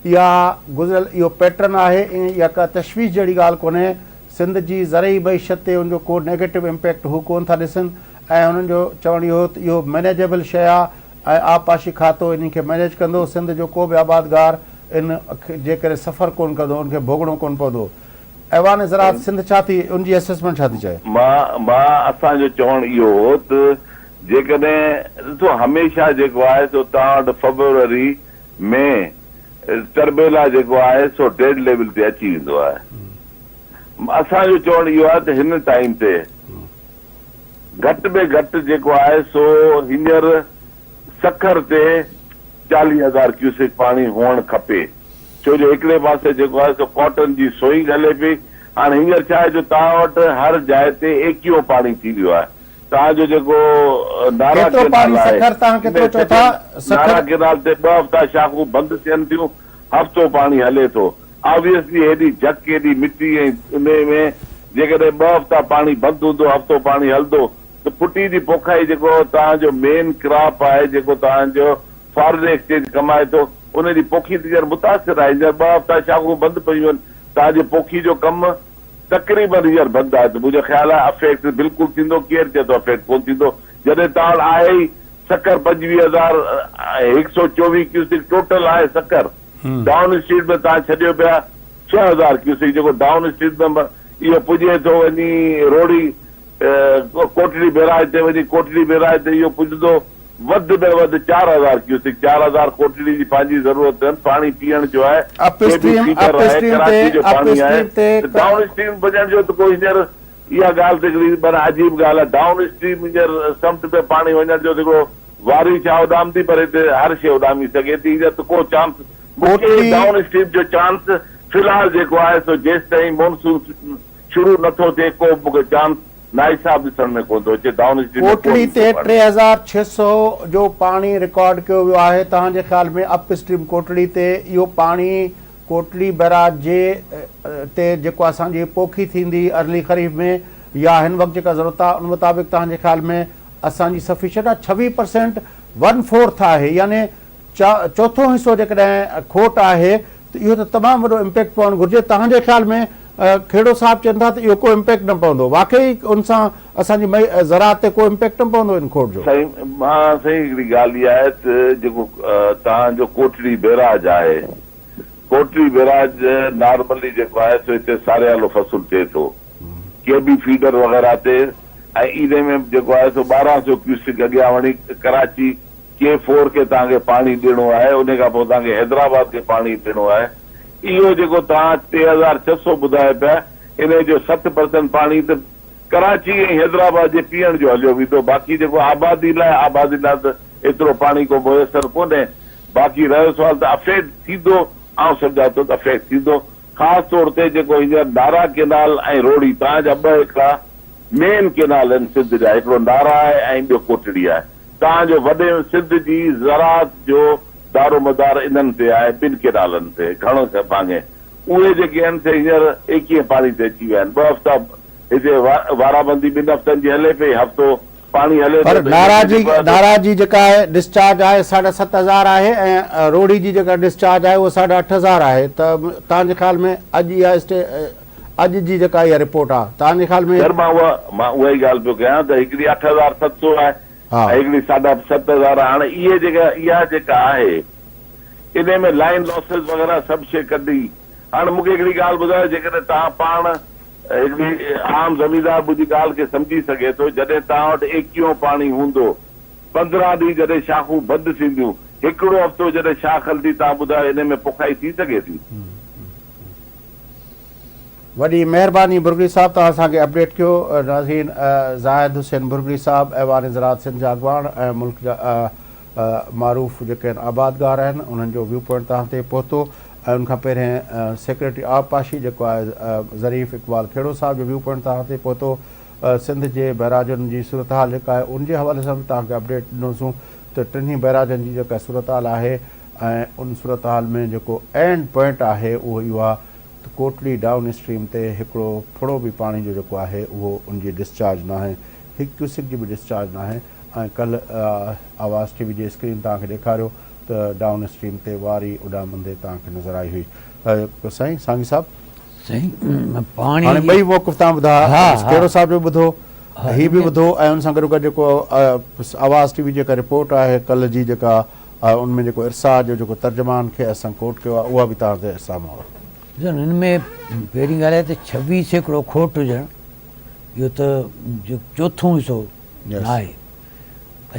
इहा गुज़िरियल इहो पैटर्न आहे, इहा का तशवीश जहिड़ी ॻाल्हि कोन्हे। सिंध जी ज़रई मईशत ते उनजो को नेगेटिव इम्पैक्ट हू कोन था ॾिसनि ऐं हुननि जो चवणु इहो त इहो मैनेजेबल शइ आहे ऐं आबपाशी खातो इन खे मैनेज कंदो। सिंध जो को बि आबादगार इन जे करे सफ़र कोन कंदो, उनखे भोगणो कोन पवंदो। ऐवान ज़राअत सिंध छा थी उनजी असेसमेंट छा थी चए? मां असांजो चवणु इहो हो त जेकॾहिं ॾिसो हमेशह जेको आहे सो तव्हां वटि फरवरी में टरबेला जेको आहे सो डेड लेवल ते अची वेंदो आहे। असांजो चवणु इहो आहे त हिन टाइम ते घटि में घटि जेको आहे सो हींअर सखर ते 40,000 क्यूसिक पाणी हुअणु खपे, छो जो हिकिड़े पासे जेको आहे सो कॉटन जी सोइंग हले पई। हाणे हींअर छा आहे जो तव्हां वटि हर जाइ ते एकियो पाणी थी वियो आहे। तव्हांजो जेको नारा केनाल आहे नारा केनाल ते 2 हफ़्ता शाखूं बंदि थियनि थियूं, हफ़्तो पाणी हले थो। ऑब्वियसली हेॾी झक हेॾी मिटी ऐं उन में जेकॾहिं 2 हफ़्ता पाणी बंदि हूंदो हफ़्तो पाणी हलंदो त फुटी जी पोखाई जेको तव्हांजो मेन क्रॉप आहे जेको तव्हांजो फॉरेन एक्सचेंज कमाए थो उन जी पोखी हींअर मुतासिर आहे। हींअर 2 हफ़्ता शाखूं बंदि पयूं आहिनि, तव्हांजे पोखी जो कमु तक़रीबन हींअर बंदि आहे। त मुंहिंजो ख़्यालु आहे अफेक्ट बिल्कुलु थींदो, केरु चए थो अफेक्ट कोन थींदो। जॾहिं तव्हां वटि आहे ई सकर 25,124 क्यूसिक टोटल आहे सकर। डाउन स्ट्रीट में तव्हां छॾियो पिया 6,000 क्यूसिक जेको डाउन स्ट्रीट में इहो पुॼे थो वञी रोड़ी कोटड़ी बैराज ते वञी कोटड़ी बैराज ते इहो पुॼंदो वधि में वधि 4,000 क्यूसिक। 4,000 कोटड़ी जी पंहिंजी ज़रूरत आहिनि, पाणी पीअण जो आहे, कराची जो पाणी आहे। डाउन स्ट्रीम वञण जो त कोई हींअर इहा ॻाल्हि त हिकिड़ी माना अजीब ॻाल्हि आहे। डाउन स्ट्रीम हींअर समुंड में पाणी वञण जो हिकिड़ो वारी छा उॾामंदी, पर हिते हर शइ उॾामी सघे थी। हींअर त को चांस डाउन स्ट्रीम जो चांस फ़िलहाल जेको आहे सो जेसि ताईं मॉनसून शुरू नथो थिए को मूंखे चांस नाइसाब ॾिसण में कोन थो अचे। डाउन स्ट्रीम में कोटड़ी ते 3600 जो पाणी रिकॉर्ड कयो वियो आहे। तव्हांजे ख़्याल में अप स्ट्रीम कोटड़ी ते इहो पाणी कोटड़ी बैराज जे ते जेको असांजी पोखी थींदी अर्ली ख़रीफ़ में या हिन वक़्तु जेका ज़रूरत आहे उन मुताबिक़ तव्हांजे ख़्याल में असांजी सफिशिएंट आहे? 26% 1/4 आहे, यानी चौथों हिसो जेकॾहिं खोट आहे त इहो त तमामु वॾो इम्पैक्ट पवणु घुरिजे। तव्हांजे ख़्याल में खेड़ो साहिबु चवनि था त इहो को इम्पैक्ट न पवंदो, वाक़ई उन सां असांजी ज़राअत ते को इम्पैक्ट न पवंदो इन खोट जो? साईं हिकिड़ी ॻाल्हि इहा आहे त जेको तव्हांजो कोटड़ी बैराज आहे, कोटड़ी बैराज नॉर्मली जेको आहे सो हिते सारियालो फसुल थिए थो के बि फीडर वग़ैरह ते, ऐं इन में जेको आहे सो 1200 क्यूसिक अॻियां वञी कराची K4 खे तव्हांखे पाणी ॾियणो आहे, उन खां पोइ तव्हांखे हैदराबाद खे पाणी ॾियणो आहे। इहो जेको तव्हां 3600 ॿुधाए पिया इन जो 60% पाणी त कराची ऐं हैदराबाद जे पीअण जो हलियो वेंदो, बाक़ी जेको आबादी लाइ त एतिरो पाणी को मुयसर कोन्हे। बाक़ी रहियो सुवाल त अफेक्ट थींदो, ऐं सम्झा थो त अफेक्ट थींदो, ख़ासि तौर ते जेको हींअर नारा केनाल ऐं रोड़ी तव्हांजा ॿ हिकिड़ा मेन केनाल आहिनि सिंध जा, हिकिड़ो नारा आहे ऐं ॿियो कोटड़ी आहे। तव्हांजो वॾे सिंध जी ज़राअत जो दारो मदार इन्हनि ते आहे, ॿिनि केनालनि ते घणो भाङे। उहे जेके आहिनि से हींअर 21 पाणी ते अची विया आहिनि। 2 हफ़्ता हिते वाराबंदी 2 हफ़्तनि जी हले पई, हफ़्तो पाणी हले पर नारा जी जेका आहे डिस्चार्ज आहे 7,500 आहे ऐं रोड़ी जी जेका डिस्चार्ज आहे उहो 8,500 आहे। त तव्हांजे ख़्याल में अॼु जी जेका इहा रिपोर्ट आहे तव्हांजे ख़्याल में? सर मां उहा ई ॻाल्हि पियो कयां त हिकिड़ी 8,700 आहे, हिकिड़ी 7,500 हाणे इहा जेका आहे इन में लाइन लॉसेस वग़ैरह सभु शइ कढी। हाणे मूंखे हिकिड़ी ॻाल्हि ॿुधायो, जेकॾहिं तव्हां पाण हिकिड़ी आम ज़मीनदार मुंहिंजी ॻाल्हि खे सम्झी सघे थो, जॾहिं तव्हां वटि 21 पाणी हूंदो, 15 ॾींहं जॾहिं शाखूं बंदि थींदियूं, हिकिड़ो हफ़्तो जॾहिं शाख हलंदी, तव्हां ॿुधायो इन में पुखाई थी सघे थी? वॾी महिरबानी बुर्गड़ी साहब, तव्हां असांखे अपडेट कयो। नाज़रीन, ज़ाहिद हुसैन बुर्गड़ी साहब ऐवान ज़राअत सिंध जा अॻवान ऐं मुल्क जा मारूफ़ जेके आहिनि आबादगार आहिनि, उन्हनि जो व्यू पॉइंट तव्हां ते पहुतो। ऐं उनखां पहिरें सेक्रेटरी आबपाशी जेको आहे ज़रीफ़ इक़बाल खेड़ो साहब जो व्यू पॉइंट तव्हां ते पहुतो। सिंध जे बैराजनि जी सूरत हाल जेका आहे उनजे हवाले सां बि तव्हांखे अपडेट ॾिनोसीं त टिनी बैराजनि जी जेका सूरत हाल आहे, ऐं उन सूरत हाल में जेको एंड पॉइंट आहे उहो इहो आहे त कोटड़ी डाउन स्ट्रीम ते हिकिड़ो फुड़ो बि पाणी जो जेको आहे उहो उनजी डिस्चार्ज न आहे, 1 क्यूसिक जी बि डिस्चार्ज न आहे। ऐं कल्ह आवाज़ TV जी स्क्रीन तव्हांखे ॾेखारियो त डाउन स्ट्रीम ते वारी उॾामंदे तव्हांखे नज़र आई हुई। साईं सांगी साहब, पाणी हाणे ॿई मौक़िफ़ तव्हां ॿुधा, खेड़ो साहब जो ॿुधो, हीअ बि ॿुधो, ऐं उन सां गॾो गॾु जेको आवाज़ TV जेका रिपोर्ट आहे कल्ह जी जेका उनमें जेको इरसा जो जेको तर्जुमान खे असां कोट कयो आहे उहा बि तव्हां ते साम्हूं आहे। हिन में पहिरीं ॻाल्हि आहे त 26 खोट हुजणु इहो त चोथों हिसो न आहे,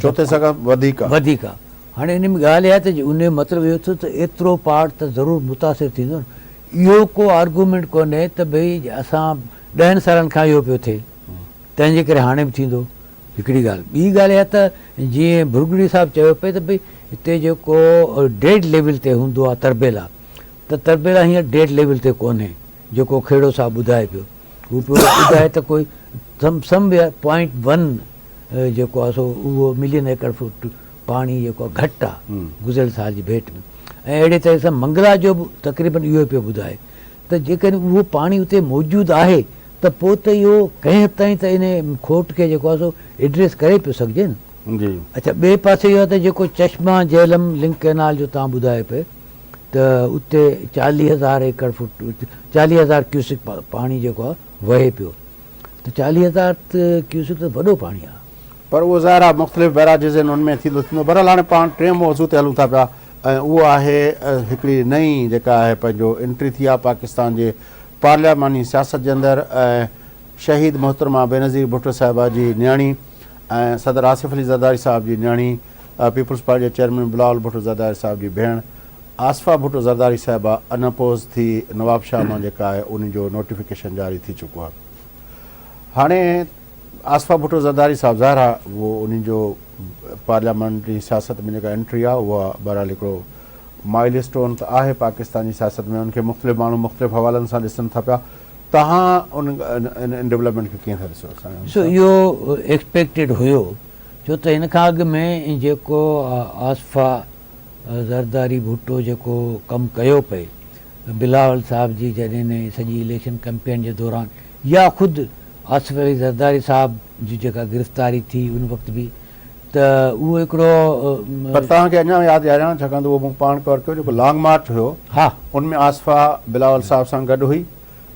चौथे सां वधीक आहे। हाणे हिन में ॻाल्हि इहा आहे त उन जो मतिलबु इहो थियो त एतिरो पार्ट त ज़रूरु मुतासिर थींदो न। इहो को आर्गूमेंट कोन्हे त भई असां 10 सालनि खां इहो पियो थिए तंहिंजे करे हाणे बि थींदो, हिकिड़ी ॻाल्हि। ॿी ॻाल्हि इहा त जीअं बुर्गड़ी साहिबु चयो पिए त भई हिते जेको डेड लेवल ते हूंदो आहे तरबेला, त तरबेला हींअर डेड लेवल ते कोन्हे, जेको खेड़ो साहिबु ॿुधाए पियो। हू पियो ॿुधाए त कोई सम 0.1 जेको आहे सो उहो मिलियन एकड़ फुट पाणी जेको आहे घटि आहे गुज़िरियल साल जी भेट में। ऐं अहिड़े तरह सां मंगला जो बि तक़रीबन इहो पियो ॿुधाए त जेकॾहिं उहो पाणी उते मौजूदु आहे त पोइ त इहो कंहिं हद ताईं त इन खोट खे जेको आहे सो एड्रेस करे पियो सघिजे न। जी अच्छा, ॿिए पासे इहो आहे त जेको चश्मा झेलम लिंक कैनाल जो तव्हां ॿुधाए पिए त उते 40,000 एकड़ फुट 40,000 क्यूसिक पाणी जेको आहे वहे पियो, त 40,000 क्यूसिक त वॾो पाणी आहे। पर उहो ज़ाहिर आहे मुख़्तलिफ़ बैराजिस आहिनि, उनमें थींदो। बहरहाल हाणे पाण टे मौज़ू ते हलूं था पिया, ऐं उहो आहे हिकिड़ी नई जेका आहे पंहिंजो एंट्री थी आहे पाकिस्तान जे पार्लियामानी सियासत जे अंदरि। ऐं शहीद मोहतरमा बेनज़ीर भुट्टो साहिबा जी न्याणी ऐं सदर आसिफ अली ज़रदारी साहिब जी न्याणी, पीपल्स पार्टी जे चेयरमैन बिलावल भुट्टो ज़रदारी साहिब जी भेण आसफ़ा भुट्टो ज़रदारी साहिबा अनअपोज़ थी नवाब शाह मां जेका आहे उन जो नोटिफिकेशन जारी थी चुको आहे। हाणे आसफ़ा भुट्टो ज़रदारी साहिबु ज़ाहिर आहे उहो उन जो पार्लियामेंट्री सियासत में जेका एंट्री आहे उहा बहरहाल हिकिड़ो माइल स्टोन त आहे पाकिस्तानी सियासत में। उनखे मुख़्तलिफ़ माण्हू मुख़्तलिफ़ हवालनि सां ॾिसनि था पिया। तव्हां उन डेवलपमेंट खे कीअं था ॾिसो? सो इहो एक्सपेक्टेड हुयो, छो त हिन खां अॻु में जेको आसफा ज़रदारी भुट्टो जेको कमु कयो पए बिलावल साहब जी जॾहिं सॼी इलेक्शन कैंपेन जे दौरान, या ख़ुदि आसिफ अली ज़रदारी साहब जी जेका गिरफ़्तारी थी उन वक़्तु बि, त उहो हिकिड़ो पर तव्हांखे अञा यादि ॾियारियां, छाकाणि त उहो मूं पाण कवर कयो, जेको लॉन्ग मार्च हुयो हा उनमें आसफा बिलावल साहब सां गॾु हुई,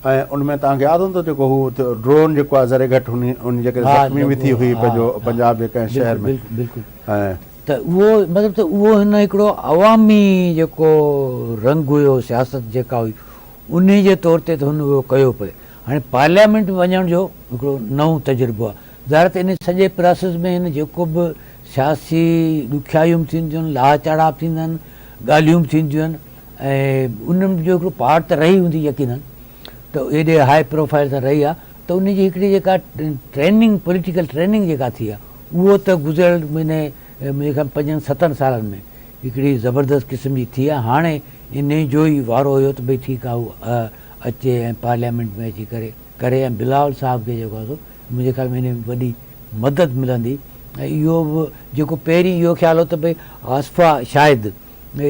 ऐं उनमें तव्हांखे यादि हूंदो जेको हू ड्रोन जेको आहे ज़रे घटि उन जेके ज़ख़्मी बि थी हुई पंहिंजो पंजाब जे कंहिं शहर में, बिल्कुलु। ऐं त उहो मतिलबु त उहो हिन हिकिड़ो अवामी जेको रंग हुयो सियासत जेका हुई उन जे तौर ते त हुन उहो कयो पिए। हाणे पार्लियामेंट में वञण जो हिकिड़ो नओं तजुर्बो आहे, ज़ाहिर त इन सॼे प्रोसेस में हिन जेको बि सियासी ॾुखियायूं थींदियूं आहिनि, लाह चढ़ाव थींदा आहिनि, ॻाल्हियूं बि थींदियूं आहिनि, ऐं उन्हनि जो हिकिड़ो पार्ट त रही हूंदी यकीननि, त एॾे हाई प्रोफाइल सां रही आहे, त उनजी हिकिड़ी जेका ट्रेनिंग पॉलिटिकल ट्रेनिंग जेका थी आहे उहो त गुज़िरियल महीने मुंहिंजे ख़्याल 5-7 सालनि में हिकिड़ी ज़बरदस्त क़िस्म जी थी आहे। हाणे इन जो ई वारो हुयो त भई ठीकु आहे उहो अचे ऐं पार्लियामेंट में अची करे ऐं बिलावल साहब खे जेको आहे मुंहिंजे ख़्याल में हिन वॾी मदद मिलंदी। ऐं इहो बि जेको पहिरीं इहो ख़्यालु हो त भई आसफा शायदि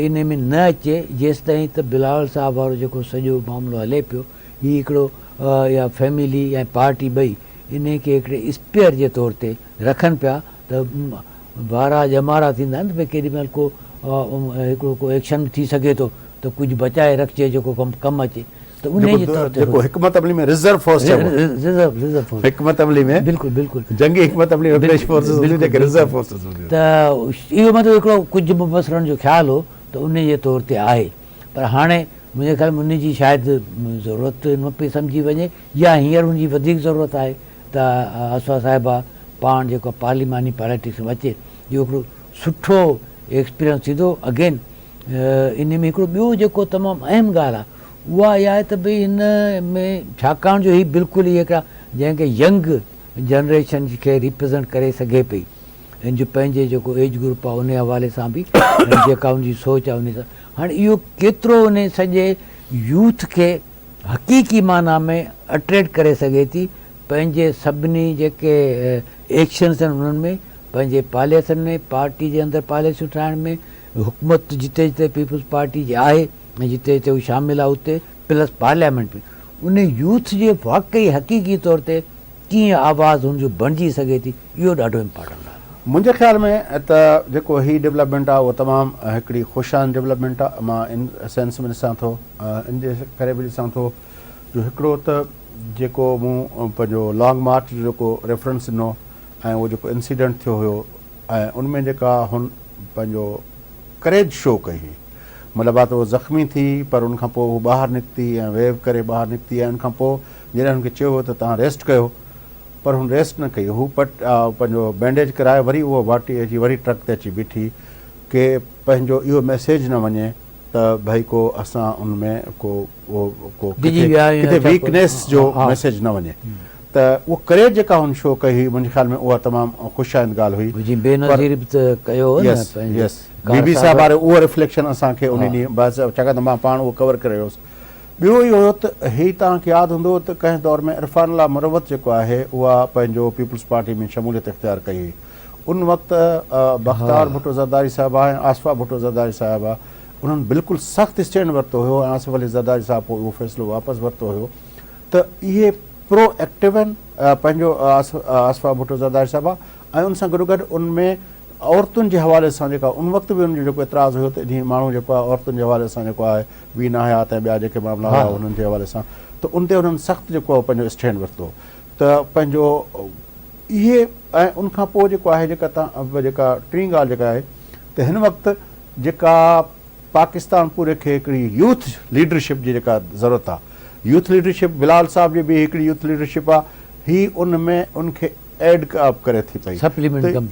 इन में न अचे जेसि ताईं त बिलावल साहब वारो जेको सॼो मामिलो हले पियो, हीउ हिकिड़ो या फैमिली ऐं पार्टी ॿई इन खे हिकिड़े स्पेयर जे तौर ते रखनि पिया, त बारा ॼमारा थींदा आहिनि त भई केॾी महिल को हिकिड़ो को एक्शन थी सघे थो त कुझु बचाए रखिजे जेको कमु अचे, त उन जे तौर ते जेको हिकमत अमली में रिज़र्व फोर्स रिज़र्व फोर्स हिकमत अमली में बिल्कुलु जंगी हिकमत अमली में ब्रिटिश फोर्सेस हूंदियूं जेके रिज़र्व फोर्सेस हूंदियूं, त इहो मतिलबु हिकिड़ो कुझु मुबसरनि जो ख़्यालु हो त उन जे तौर ते आहे। पर हाणे मुंहिंजे ख़्याल में उन जी शायदि ज़रूरत न पई सम्झी वञे, या हींअर हुनजी वधीक ज़रूरत आहे त आसफा साहिबा पाण जेको पार्लिमानी पॉलिटिक्स में अचे, इहो हिकिड़ो सुठो एक्सपीरियंस थींदो। अगेन इन में हिकिड़ो ॿियो जेको तमामु अहम ॻाल्हि आहे उहा इहा आहे त भई हिन में छाकाणि जो हीउ बिल्कुलु ई हिकिड़ा जंहिंखे यंग जनरेशन खे रिप्रेज़ेंट करे सघे पई, हिन जो पंहिंजे जेको एज ग्रुप आहे उन हवाले सां बि जेका हुनजी सोच आहे उन सां, हाणे इहो केतिरो उन सॼे यूथ खे हक़ीक़ी माना में अट्रैक्ट करे सघे थी पंहिंजे सभिनी जेके एक्शन्स आहिनि उन्हनि में, पंहिंजे पॉलिसियुनि में, पार्टी जे अंदरि पॉलिसियूं ठाहिण में, हुकूमत जिते जिते पीपल्स पार्टी जी आहे ऐं जिते जिते उहो शामिलु आहे उते, प्लस पार्लियामेंट में उन यूथ जे वाक़ई हक़ीक़ी तौर ते कीअं आवाज़ हुनजो बणिजी सघे थी, इहो ॾाढो इम्पोर्टेंट आहे। मुंहिंजे ख़्याल में त जेको हीउ डेवलपमेंट आहे उहो तमामु हिकिड़ी ख़ुशान डेवलपमेंट आहे। मां इन सेंस में ॾिसां थो, इन जे करे बि ॾिसां थो जो हिकिड़ो त जेको मूं पंहिंजो लॉन्ग मार्च जो जेको रेफरेंस ॾिनो ऐं उहो जेको इंसिडेंट थियो हुयो ऐं उनमें जेका हुन पंहिंजो करेज शो कई हुई, मतिलबु आहे त उहो ज़ख़्मी थी पर उनखां पोइ उहो ॿाहिरि निकिती ऐं वेव करे ॿाहिरि निकिती, ऐं उनखां पोइ जॾहिं हुनखे चयो हुओ त तव्हां रेस्ट कयो, पर हुन रेस्ट न कई, हू पंहिंजो बैंडेज कराए वरी उहो वाटी अची वरी ट्रक ते अची बीठी के पंहिंजो इहो मैसेज न वञे त भई को असां उनमें को किथे वीकनेस जो मैसेज न वञे, त उहो करेज जेका हुन शो कई हुई मुंहिंजे ख़्याल में उहा तमामु ख़ुशाइंद ॻाल्हि हुई। बीबी साहब वारे उहो रिफ्लेक्शन असांखे उन ॾींहुं बसि, छाकाणि त मां पाण उहो कवर करे वियोसि। ॿियो इहो हुयो त हीउ तव्हांखे यादि हूंदो त कंहिं दौर में इरफानुल्लाह मुरवत जेको आहे उहा पंहिंजो पीपल्स पार्टी में शमूलियत इख़्तियार कई हुई। उन वक़्तु बख़्तियार भुट्टो ज़रदारी साहिबु आहे ऐं आसफा भुट्टो ज़रदारी साहिबु आहे, उन्हनि बिल्कुलु सख़्तु स्टैंड वरितो हुयो ऐं आसिफ अली ज़रदारी साहिबु पोइ उहो फ़ैसिलो वापसि वरितो हुयो। त इहे प्रोएक्टिव आहिनि पंहिंजो आसफा भुट्टो ज़रदारी साहिबु आहे, ऐं उन सां गॾोगॾु उनमें औरतुनि जे हवाले सां जेका उन वक़्तु बि उनजो जेको एतिराज़ु हुयो त जीअं माण्हू जेको आहे औरतुनि जे हवाले सां जेको आहे वीना हयात ऐं ॿिया जेके मामला हुआ उन्हनि जे हवाले सां, त उन ते उन्हनि सख़्तु जेको आहे पंहिंजो स्टैंड वरितो। त पंहिंजो इहे ऐं उनखां पोइ जेको आहे जेका तव्हां जेका टीं ॻाल्हि जेका आहे त हिन वक़्तु जेका पाकिस्तान पूरे खे हिकिड़ी यूथ लीडरशिप जी जेका ज़रूरत आहे, यूथ लीडरशिप बिलाल साहब जी बि हिकिड़ी यूथ लीडरशिप आहे, हीअ उन में उनखे एड करे थी पई।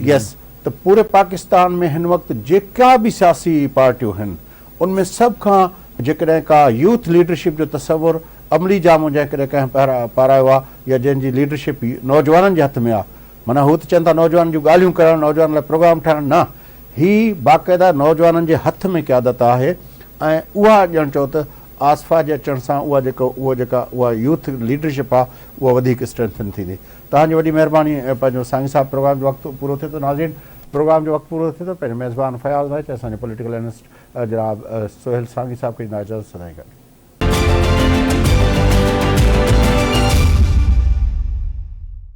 यस, त पूरे पाकिस्तान में हिन वक़्तु जेका बि सियासी पार्टियूं आहिनि उनमें सभ खां जेकॾहिं का यूथ लीडरशिप जो तसवुरु अमली जामो जंहिं कंहिं पारायो आहे या जंहिंजी लीडरशिप नौजवाननि जे हथ में आहे, माना हू त चवनि था नौजवान जूं ॻाल्हियूं करणु, नौजवान लाइ प्रोग्राम ठाहिणु, न, ही बाक़ाइदा नौजवाननि जे हथ में क़यादत आहे। ऐं उहा ॼण चओ त आसफा जे अचण सां उहा यूथ लीडरशिप आहे उहा वधीक स्ट्रेंथन थींदी। तव्हांजी वॾी महिरबानी। पंहिंजो सांगी साहिबु प्रोग्राम जो वक़्तु पूरो थिए थो। नाज़रीन, प्रोग्राम जो वक़्तु पूरो थिए थो। पंहिंजे मेज़बान फयाज़ नाइच, असांजे पॉलिटिकल एनालिस्ट जनाब सोहेल सांगी साहिब खे इजाज़त सदाईं गॾु।